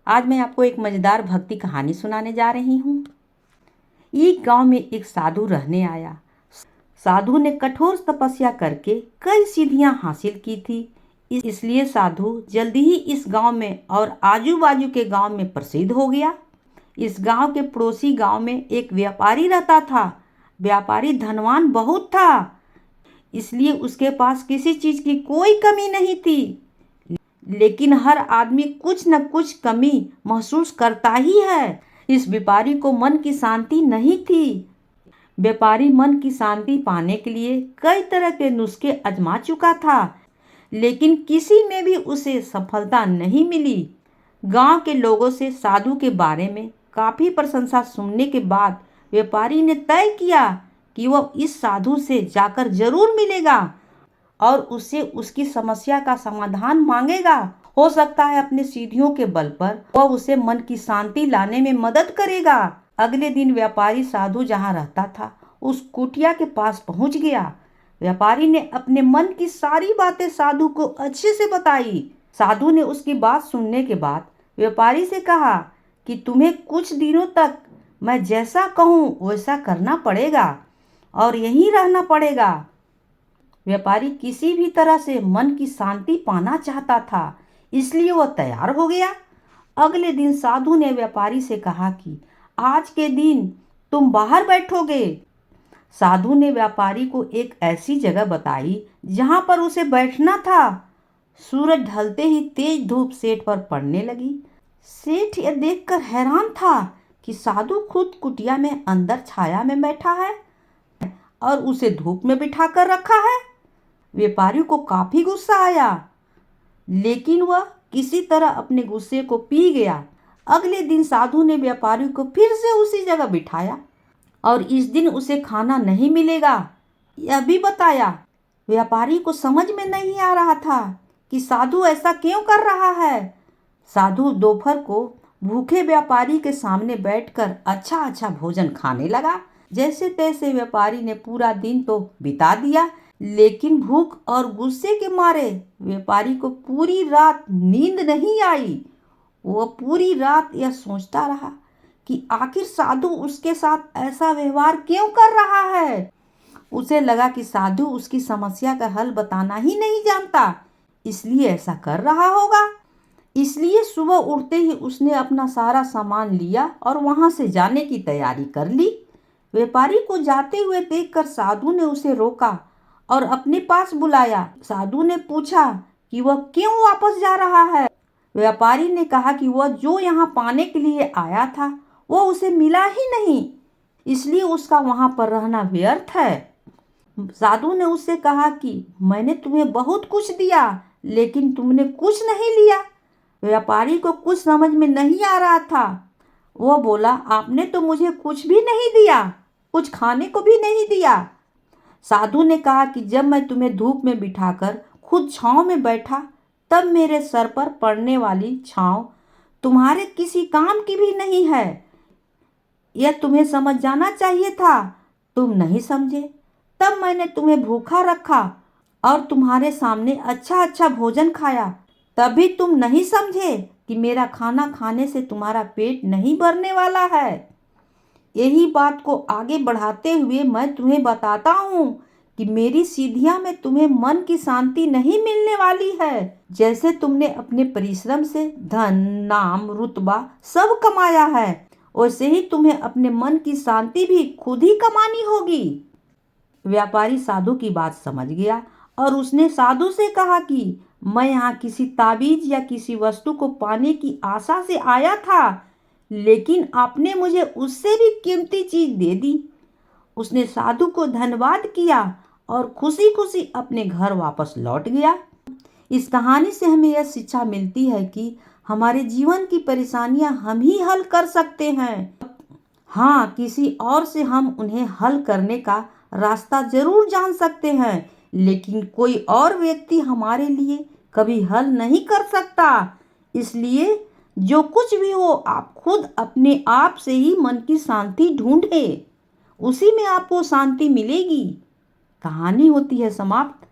आज मैं आपको एक मज़ेदार भक्ति कहानी सुनाने जा रही हूँ। एक गांव में एक साधु रहने आया। साधु ने कठोर तपस्या करके कई सिद्धियां हासिल की थी। इसलिए साधु जल्दी ही इस गांव में और आजू बाजू के गांव में प्रसिद्ध हो गया। इस गांव के पड़ोसी गांव में एक व्यापारी रहता था। व्यापारी धनवान बहुत था, इसलिए उसके पास किसी चीज की कोई कमी नहीं थी। लेकिन हर आदमी कुछ न कुछ कमी महसूस करता ही है। इस व्यापारी को मन की शांति नहीं थी। व्यापारी मन की शांति पाने के लिए कई तरह के नुस्खे आजमा चुका था, लेकिन किसी में भी उसे सफलता नहीं मिली। गांव के लोगों से साधु के बारे में काफी प्रशंसा सुनने के बाद व्यापारी ने तय किया कि वह इस साधु से जाकर जरूर मिलेगा और उससे उसकी समस्या का समाधान मांगेगा। हो सकता है अपने सीढ़ियों के बल पर वह उसे मन की शांति लाने में मदद करेगा। अगले दिन व्यापारी साधु जहाँ रहता था उस कुटिया के पास पहुंच गया। व्यापारी ने अपने मन की सारी बातें साधु को अच्छे से बताई। साधु ने उसकी बात सुनने के बाद व्यापारी से कहा कि तुम्हें कुछ दिनों तक मैं जैसा कहूँ वैसा करना पड़ेगा और यहीं रहना पड़ेगा। व्यापारी किसी भी तरह से मन की शांति पाना चाहता था, इसलिए वह तैयार हो गया। अगले दिन साधु ने व्यापारी से कहा कि आज के दिन तुम बाहर बैठोगे। साधु ने व्यापारी को एक ऐसी जगह बताई जहां पर उसे बैठना था। सूरज ढलते ही तेज धूप सेठ पर पड़ने लगी। सेठ यह देखकर हैरान था कि साधु खुद कुटिया में अंदर छाया में बैठा है और उसे धूप में बिठा कर रखा है। व्यापारी को काफी गुस्सा आया, लेकिन वह किसी तरह अपने गुस्से को पी गया। अगले दिन साधु ने व्यापारी को फिर से उसी जगह बिठाया और इस दिन उसे खाना नहीं मिलेगा यह भी बताया। व्यापारी को समझ में नहीं आ रहा था कि साधु ऐसा क्यों कर रहा है। साधु दोपहर को भूखे व्यापारी के सामने बैठकर अच्छा अच्छा भोजन खाने लगा। जैसे तैसे व्यापारी ने पूरा दिन तो बिता दिया, लेकिन भूख और गुस्से के मारे व्यापारी को पूरी रात नींद नहीं आई। वह पूरी रात यह सोचता रहा कि आखिर साधु उसके साथ ऐसा व्यवहार क्यों कर रहा है। उसे लगा कि साधु उसकी समस्या का हल बताना ही नहीं जानता, इसलिए ऐसा कर रहा होगा। इसलिए सुबह उठते ही उसने अपना सारा सामान लिया और वहां से जाने की तैयारी कर ली। व्यापारी को जाते हुए देखकर साधु ने उसे रोका और अपने पास बुलाया। साधु ने पूछा कि वह क्यों वापस जा रहा है। व्यापारी ने कहा कि वह जो यहाँ पाने के लिए आया था वह उसे मिला ही नहीं, इसलिए उसका वहां पर रहना व्यर्थ है। साधु ने उससे कहा कि मैंने तुम्हें बहुत कुछ दिया, लेकिन तुमने कुछ नहीं लिया। व्यापारी को कुछ समझ में नहीं आ रहा था। वह बोला, आपने तो मुझे कुछ भी नहीं दिया, कुछ खाने को भी नहीं दिया। साधु ने कहा कि जब मैं तुम्हें धूप में बिठाकर खुद छांव में बैठा, तब मेरे सर पर पड़ने वाली छांव तुम्हारे किसी काम की भी नहीं है। यह तुम्हें समझ जाना चाहिए था, तुम नहीं समझे। तब मैंने तुम्हें भूखा रखा और तुम्हारे सामने अच्छा अच्छा भोजन खाया, तभी तुम नहीं समझे कि मेरा खाना खाने से तुम्हारा पेट नहीं भरने वाला है। यही बात को आगे बढ़ाते हुए मैं तुम्हें बताता हूँ कि मेरी सीढ़ियाँ में तुम्हें मन की शांति नहीं मिलने वाली है। जैसे तुमने अपने परिश्रम से धन, नाम, रुतबा सब कमाया है, वैसे ही तुम्हें अपने मन की शांति भी खुद ही कमानी होगी। व्यापारी साधु की बात समझ गया और उसने साधु से कहा कि मैं यहाँ किसी ताबीज या किसी वस्तु को पाने की आशा से आया था, लेकिन आपने मुझे उससे भी कीमती चीज दे दी। उसने साधु को धन्यवाद किया और खुशी खुशी अपने घर वापस लौट गया। इस कहानी से हमें यह शिक्षा मिलती है कि हमारे जीवन की परेशानियां हम ही हल कर सकते हैं। हाँ, किसी और से हम उन्हें हल करने का रास्ता जरूर जान सकते हैं, लेकिन कोई और व्यक्ति हमारे लिए कभी हल नहीं कर सकता। इसलिए जो कुछ भी हो, आप खुद अपने आप से ही मन की शांति ढूंढे, उसी में आपको शांति मिलेगी। कहानी होती है समाप्त।